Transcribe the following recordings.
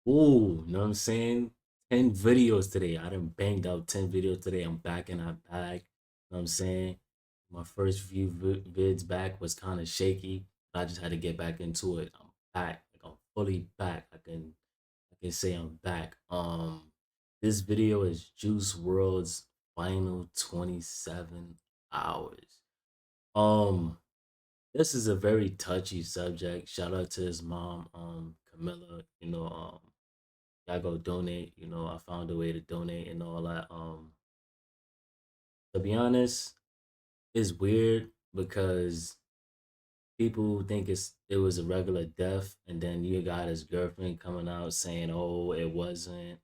Ooh, you know what I'm saying? 10 videos today. I done banged out 10 videos today. I'm back in that bag. You know what I'm saying? My first few vids back was kind of shaky, but I just had to get back into it. I'm back. Like I'm fully back. I can say I'm back. This video is Juice World's final 27 hours. Um, this is a very touchy subject. Shout out to his mom, Camilla. I go donate. I found a way to donate and all that. To be honest, it's weird because people think it was a regular death, and then you got his girlfriend coming out saying, "Oh, it wasn't."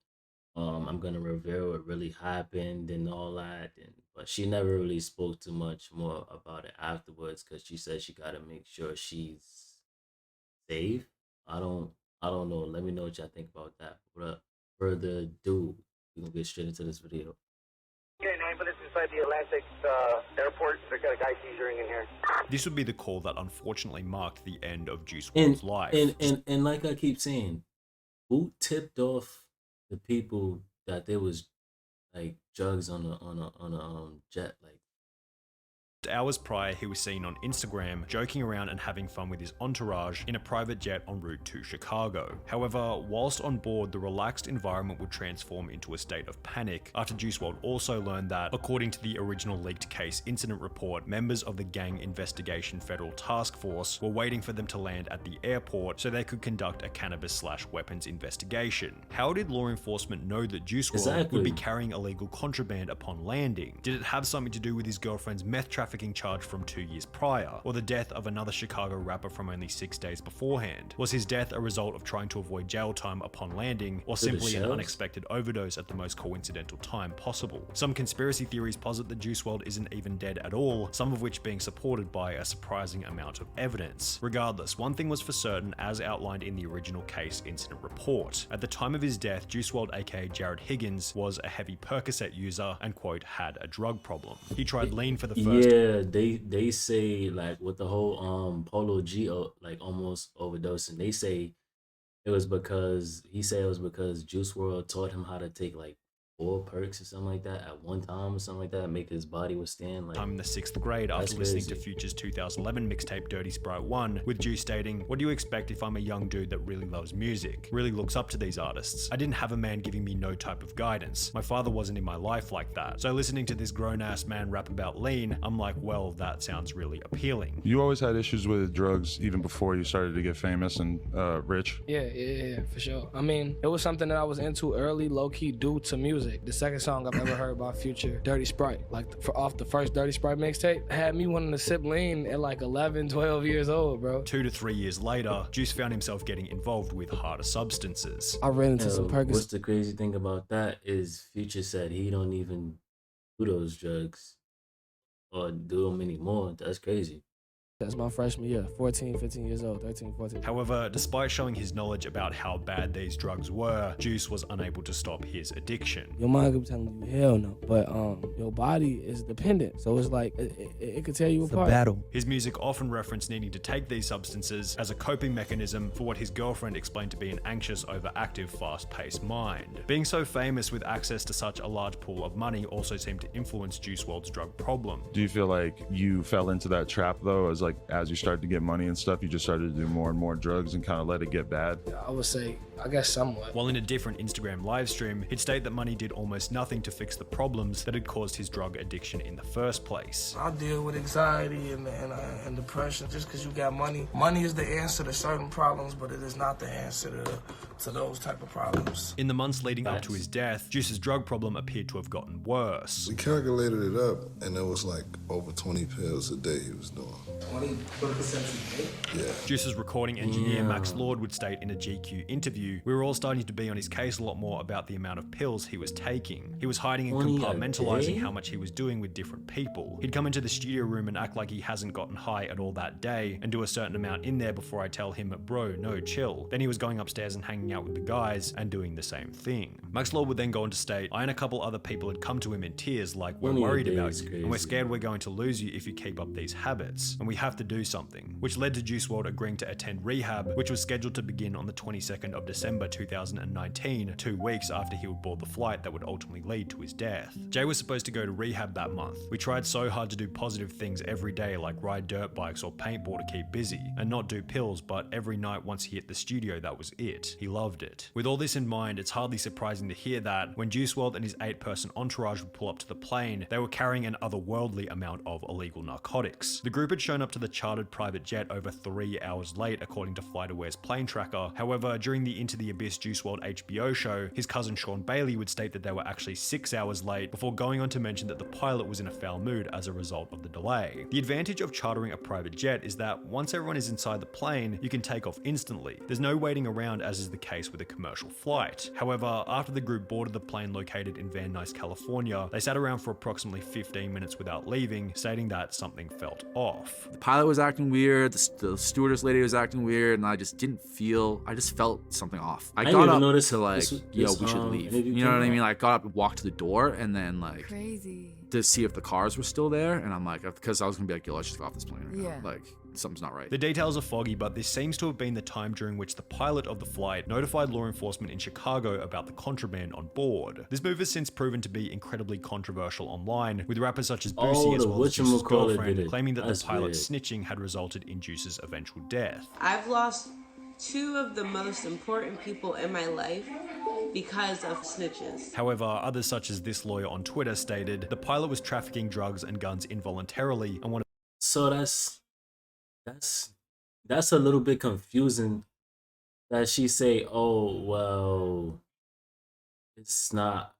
I'm gonna reveal what really happened and all that, but she never really spoke too much more about it afterwards because she said she gotta make sure she's safe. I don't I don't know. Let me know what y'all think about that. Without further ado, we gonna get straight into this video. Okay, 9 minutes inside the Atlantic airport. They got a guy seizuring in here. This would be the call that unfortunately marked the end of Juice And WRLD's life. and like I keep saying, who tipped off the people that there was like drugs on a jet? Like, Hours prior, he was seen on Instagram joking around and having fun with his entourage in a private jet en route to Chicago. However, whilst on board, the relaxed environment would transform into a state of panic after Juice WRLD also learned that, according to the original leaked case incident report, members of the Gang Investigation Federal Task Force were waiting for them to land at the airport so they could conduct a cannabis/weapons investigation. How did law enforcement know that Juice WRLD would be carrying illegal contraband upon landing? Did it have something to do with his girlfriend's meth trafficking charge from 2 years prior, or the death of another Chicago rapper from only 6 days beforehand? Was his death a result of trying to avoid jail time upon landing, or simply an unexpected overdose at the most coincidental time possible? Some conspiracy theories posit that Juice WRLD isn't even dead at all, some of which being supported by a surprising amount of evidence. Regardless, one thing was for certain, as outlined in the original case incident report. At the time of his death, Juice WRLD aka Jared Higgins was a heavy Percocet user and, quote, had a drug problem. He tried lean for the first they say, like, with the whole Polo G like almost overdosing. They say he said it was because Juice World taught him how to take like 4 perks or something like that at one time or something like that, make his body withstand. Like, time in the 6th grade after listening to Future's 2011 mixtape Dirty Sprite 1, with Juice stating, "What do you expect if I'm a young dude that really loves music, really looks up to these artists? I didn't have a man giving me no type of guidance. My father wasn't in my life like that. So listening to this grown-ass man rap about lean, I'm like, well, that sounds really appealing." You always had issues with drugs even before you started to get famous and rich? Yeah, for sure. I mean, it was something that I was into early, low-key due to music. The second song I've ever heard by Future, Dirty Sprite, like off the first Dirty Sprite mixtape, had me wanting to sip lean at like 11, 12 years old, bro. 2 to 3 years later, Juice found himself getting involved with harder substances. I ran into some Percocet. What's the crazy thing about that is Future said he don't even do those drugs or do them anymore. That's crazy. That's my freshman year, 14, 15 years old, 13, 14. However, despite showing his knowledge about how bad these drugs were, Juice was unable to stop his addiction. Your mind could be telling you hell no, but your body is dependent, so it's like it could tear you apart. It's a battle. His music often referenced needing to take these substances as a coping mechanism for what his girlfriend explained to be an anxious, overactive, fast-paced mind. Being so famous with access to such a large pool of money also seemed to influence Juice WRLD's drug problem. Do you feel like you fell into that trap though, as you started to get money and stuff, you just started to do more and more drugs and kind of let it get bad? I would say, I guess somewhat. While in a different Instagram livestream, he'd state that money did almost nothing to fix the problems that had caused his drug addiction in the first place. I deal with anxiety and depression just because you got money. Money is the answer to certain problems, but it is not the answer to those type of problems. In the months leading up to his death, Juice's drug problem appeared to have gotten worse. We calculated it up, and it was like over 20 pills a day he was doing. 20% a day? Yeah. Juice's recording engineer Max Lord would state in a GQ interview, "We were all starting to be on his case a lot more about the amount of pills he was taking. He was hiding and compartmentalizing how much he was doing with different people. He'd come into the studio room and act like he hasn't gotten high at all that day and do a certain amount in there before I tell him, bro, no, chill. Then he was going upstairs and hanging hanging out with the guys and doing the same thing. Max Lord would then go on to state, I and a couple other people had come to him in tears like, we're worried about you, and we're scared we're going to lose you if you keep up these habits, and we have to do something, which led to Juice WRLD agreeing to attend rehab, which was scheduled to begin on the 22nd of December 2019, 2 weeks after he would board the flight that would ultimately lead to his death. Jay was supposed to go to rehab that month. We tried so hard to do positive things every day like ride dirt bikes or paintball to keep busy, and not do pills, but every night once he hit the studio, that was it. He loved it. With all this in mind, it's hardly surprising to hear that when Juice WRLD and his 8-person entourage would pull up to the plane, they were carrying an otherworldly amount of illegal narcotics. The group had shown up to the chartered private jet over 3 hours late, according to FlightAware's plane tracker. However, during the Into the Abyss Juice WRLD HBO show, his cousin Sean Bailey would state that they were actually 6 hours late, before going on to mention that the pilot was in a foul mood as a result of the delay. The advantage of chartering a private jet is that once everyone is inside the plane, you can take off instantly. There's no waiting around as is the case with a commercial flight. However, after the group boarded the plane located in Van Nuys, California, they sat around for approximately 15 minutes without leaving, stating that something felt off. The pilot was acting weird, the stewardess lady was acting weird, and I just felt something off. I got up to like, we should leave. You know what I mean? Like, I got up and walked to the door, and then like, crazy. To see if the cars were still there, and I'm like, because I was gonna be like, yo, let's just go off this plane right now. Like, something's not right. The details are foggy, but this seems to have been the time during which the pilot of the flight notified law enforcement in Chicago about the contraband on board. This move has since proven to be incredibly controversial online, with rappers such as Boosie as well as Juice's girlfriend claiming that the pilot's snitching had resulted in Juice's eventual death. I've lost 2 of the most important people in my life because of snitches. However, others such as this lawyer on Twitter stated the pilot was trafficking drugs and guns involuntarily and wanted. So that's a little bit confusing that she say, oh well, it's not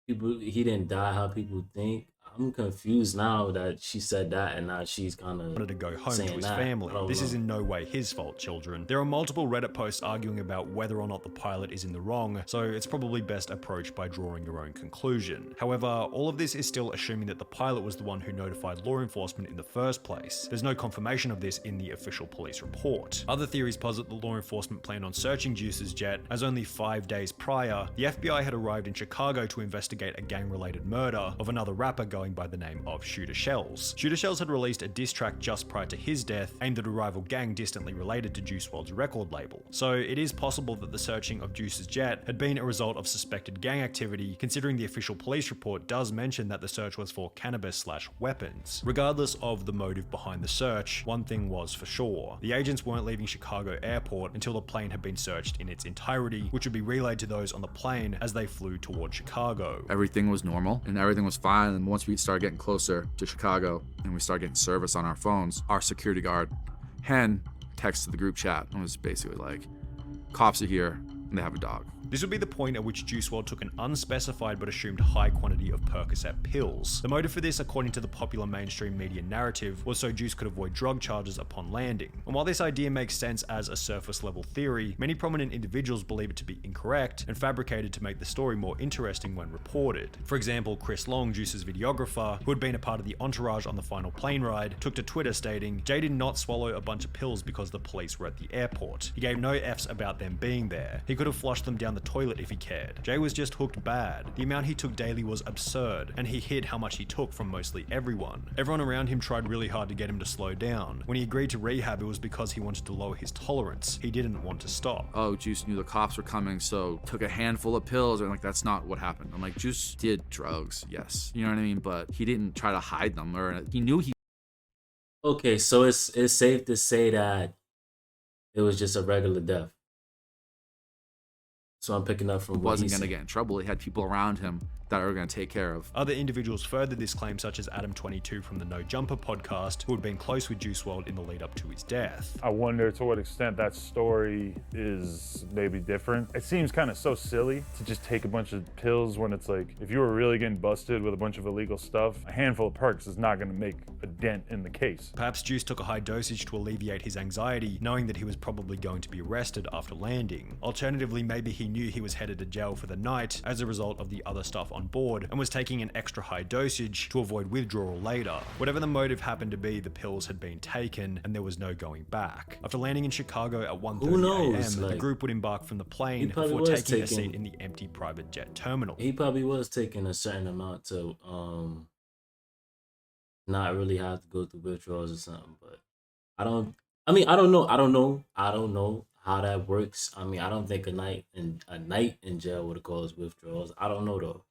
people, he didn't die how people think. I'm confused now that she said that, and now she's kind of wanted to go home to his family. This is in no way his fault, children. There are multiple Reddit posts arguing about whether or not the pilot is in the wrong, so it's probably best approached by drawing your own conclusion. However, all of this is still assuming that the pilot was the one who notified law enforcement in the first place. There's no confirmation of this in the official police report. Other theories posit that law enforcement planned on searching Juice's jet, as only 5 days prior, the FBI had arrived in Chicago to investigate a gang-related murder of another rapper going by the name of Shooter Shells. Shooter Shells had released a diss track just prior to his death, aimed at a rival gang distantly related to Juice WRLD's record label. So it is possible that the searching of Juice's jet had been a result of suspected gang activity, considering the official police report does mention that the search was for cannabis/weapons. Regardless of the motive behind the search, one thing was for sure. The agents weren't leaving Chicago airport until the plane had been searched in its entirety, which would be relayed to those on the plane as they flew toward Chicago. Everything was normal and everything was fine, and once we started getting closer to Chicago and we started getting service on our phones, our security guard, Hen, texted the group chat and was basically like, cops are here and they have a dog. This would be the point at which Juice WRLD took an unspecified but assumed high quantity of Percocet pills. The motive for this, according to the popular mainstream media narrative, was so Juice could avoid drug charges upon landing. And while this idea makes sense as a surface level theory, many prominent individuals believe it to be incorrect and fabricated to make the story more interesting when reported. For example, Chris Long, Juice's videographer, who had been a part of the entourage on the final plane ride, took to Twitter stating, Jay did not swallow a bunch of pills because the police were at the airport. He gave no Fs about them being there. He could have flushed them down the toilet if he cared. Jay was just hooked bad. The amount he took daily was absurd, and he hid how much he took from mostly everyone. Everyone around him tried really hard to get him to slow down. When he agreed to rehab, it was because he wanted to lower his tolerance. He didn't want to stop. Oh, Juice knew the cops were coming, so took a handful of pills, and like, that's not what happened. I'm like, Juice did drugs, yes. You know what I mean? But he didn't try to hide them, or he knew he. Okay, so it's safe to say that it was just a regular death. So I'm picking up from what wasn't going to get in trouble. He had people around him that are going to take care of. Other individuals furthered this claim, such as Adam22 from the No Jumper podcast, who had been close with Juice WRLD in the lead up to his death. I wonder to what extent that story is maybe different. It seems kind of so silly to just take a bunch of pills when it's like, if you were really getting busted with a bunch of illegal stuff, a handful of perks is not going to make a dent in the case. Perhaps Juice took a high dosage to alleviate his anxiety, knowing that he was probably going to be arrested after landing. Alternatively, maybe he knew he was headed to jail for the night as a result of the other stuff on on board and was taking an extra high dosage to avoid withdrawal later. Whatever the motive happened to be, the pills had been taken and there was no going back. After landing in Chicago at 1:30 a.m., the group would embark from the plane before taking a seat in the empty private jet terminal. He probably was taking a certain amount to not really have to go through withdrawals or something, but I don't know how that works. I mean, I don't think a night in jail would have caused withdrawals. I don't know though.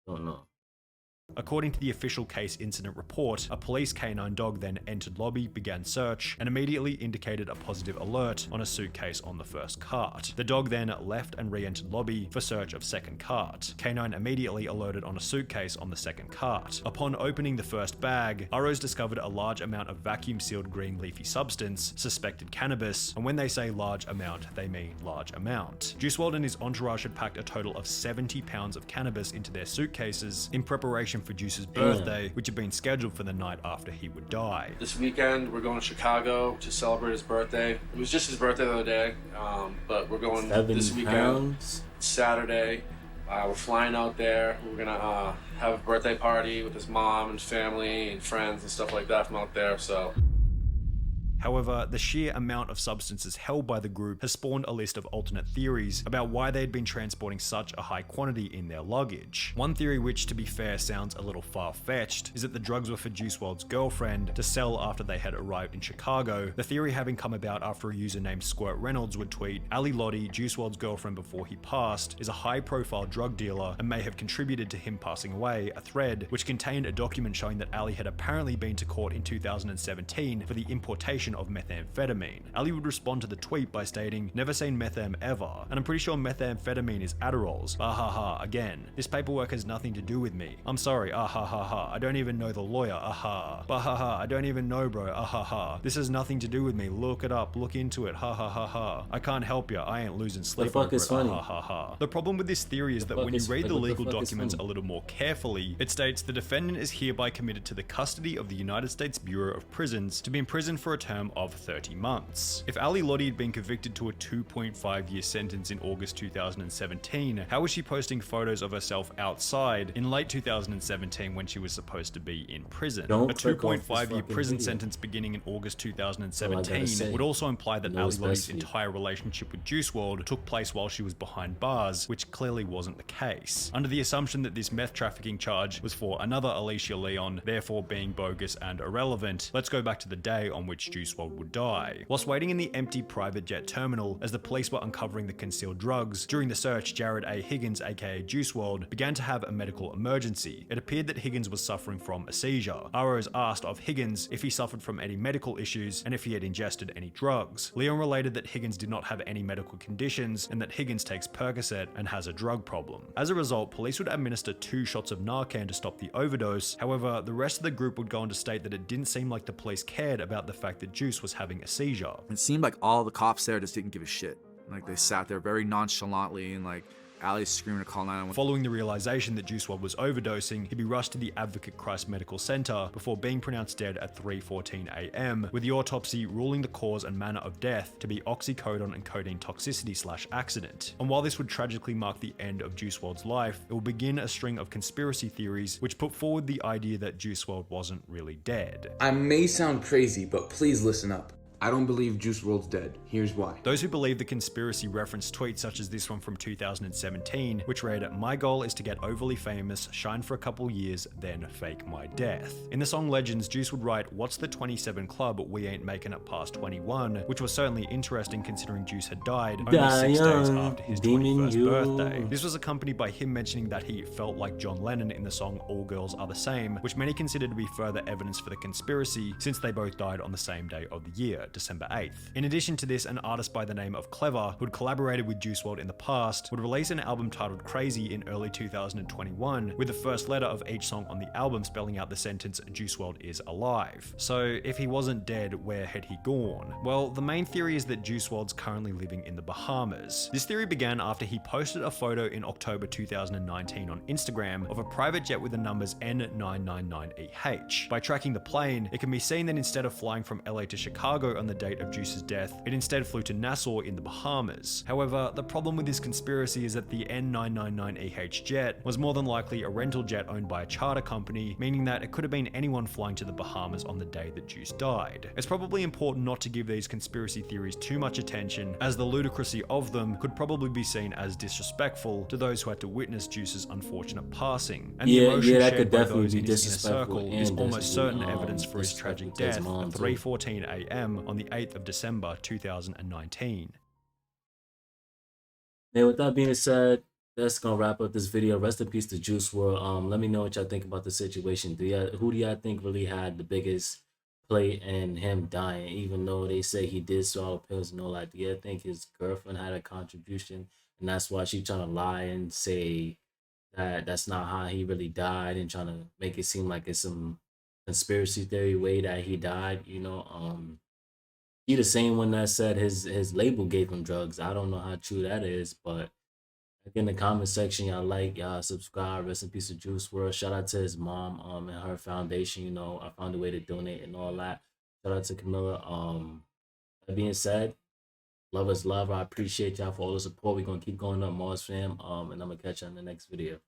Don't know. According to the official case incident report, a police canine dog then entered lobby, began search, and immediately indicated a positive alert on a suitcase on the first cart. The dog then left and re-entered lobby for search of second cart. Canine immediately alerted on a suitcase on the second cart. Upon opening the first bag, ROs discovered a large amount of vacuum-sealed green leafy substance, suspected cannabis, and when they say large amount, they mean large amount. Juice Wrld and his entourage had packed a total of 70 pounds of cannabis into their suitcases in preparation for Juice's birthday, which had been scheduled for the night after he would die. This weekend, we're going to Chicago to celebrate his birthday. It was just his birthday the other day, but we're going this weekend, Saturday. We're flying out there. We're gonna have a birthday party with his mom and family and friends and stuff like that from out there, so. However, the sheer amount of substances held by the group has spawned a list of alternate theories about why they had been transporting such a high quantity in their luggage. One theory, which to be fair sounds a little far-fetched, is that the drugs were for Juice Wrld's girlfriend to sell after they had arrived in Chicago, the theory having come about after a user named Squirt Reynolds would tweet, "Ali Lotti, Juice Wrld's girlfriend before he passed, is a high-profile drug dealer and may have contributed to him passing away," a thread which contained a document showing that Ali had apparently been to court in 2017 for the importation of methamphetamine. Ali would respond to the tweet by stating, "Never seen methem ever, and I'm pretty sure methamphetamine is Adderalls. Ah ha ha, again. This paperwork has nothing to do with me. I'm sorry, ah ha ha ha. I don't even know the lawyer, ah ha. Bah ha ha, I don't even know bro, ah ha ha. This has nothing to do with me. Look it up, look into it, ha ha ha ha. I can't help ya, I ain't losing sleep over it, ah ha ha ha." The problem with this theory is that when you read the legal documents a little more carefully, it states the defendant is hereby committed to the custody of the United States Bureau of Prisons to be imprisoned for a term of 30 months. If Ali Lotti had been convicted to a 2.5-year sentence in August 2017, how was she posting photos of herself outside in late 2017 when she was supposed to be in prison? A 2.5-year prison sentence beginning in August 2017 would also imply that Ali Lotti's entire relationship with Juice Wrld took place while she was behind bars, which clearly wasn't the case. Under the assumption that this meth trafficking charge was for another Alicia Leon, therefore being bogus and irrelevant, let's go back to the day on which Juice Wrld would die. Whilst waiting in the empty private jet terminal as the police were uncovering the concealed drugs, during the search, Jared A. Higgins, aka Juice Wrld, began to have a medical emergency. It appeared that Higgins was suffering from a seizure. ROs asked of Higgins if he suffered from any medical issues and if he had ingested any drugs. Leon related that Higgins did not have any medical conditions and that Higgins takes Percocet and has a drug problem. As a result, police would administer 2 shots of Narcan to stop the overdose. However, the rest of the group would go on to state that it didn't seem like the police cared about the fact that Juice was having a seizure. It seemed like all the cops there just didn't give a shit. Like they sat there very nonchalantly and like Ali's screaming to call 911. Following the realization that Juice Wrld was overdosing, he'd be rushed to the Advocate Christ Medical Center before being pronounced dead at 3:14 a.m., with the autopsy ruling the cause and manner of death to be oxycodone and codeine toxicity/accident. And while this would tragically mark the end of Juice Wrld's life, it will begin a string of conspiracy theories which put forward the idea that Juice Wrld wasn't really dead. I may sound crazy, but please listen up. I don't believe Juice Wrld's dead. Here's why. Those who believe the conspiracy reference tweets such as this one from 2017, which read, "My goal is to get overly famous, shine for a couple years, then fake my death." In the song Legends, Juice would write, "What's the 27 club? We ain't making it past 21," which was certainly interesting considering Juice had died only 6 days after his 21st birthday. This was accompanied by him mentioning that he felt like John Lennon in the song All Girls Are the Same, which many consider to be further evidence for the conspiracy since they both died on the same day of the year, December 8th. In addition to this, an artist by the name of Clever, who had collaborated with Juice Wrld in the past, would release an album titled Crazy in early 2021, with the first letter of each song on the album spelling out the sentence Juice Wrld is alive. So if he wasn't dead, where had he gone? Well, the main theory is that Juice Wrld's currently living in the Bahamas. This theory began after he posted a photo in October 2019 on Instagram of a private jet with the numbers N999EH. By tracking the plane, it can be seen that instead of flying from LA to Chicago Chicago on the date of Juice's death. It instead flew to Nassau in the Bahamas. However, the problem with this conspiracy is that the N999EH jet was more than likely a rental jet owned by a charter company, meaning that it could have been anyone flying to the Bahamas on the day that Juice died. It's probably important not to give these conspiracy theories too much attention, as the ludicrousy of them could probably be seen as disrespectful to those who had to witness Juice's unfortunate passing. And the emotion that shared could by definitely those be in his inner disrespectful circle is and almost certain definitely, evidence for his tragic disrespectful to his death mom, at too. 3:14 a.m. on the 8th of December 2019. And with that being said, that's gonna wrap up this video. Rest in peace to Juice World. Let me know what y'all think about the situation. Who do y'all think really had the biggest play in him dying? Even though they say he did swallow pills and all that, do you think his girlfriend had a contribution, and that's why she trying to lie and say that that's not how he really died, and trying to make it seem like it's some conspiracy theory way that he died? He the same one that said his label gave him drugs. I don't know how true that is, but in the comment section, y'all subscribe. Rest in peace to Juice World. Shout out to his mom and her foundation. I found a way to donate and all that. Shout out to Camilla. That being said, love is love. I appreciate y'all for all the support. We're gonna keep going up, Mars fam. And I'm gonna catch you on the next video.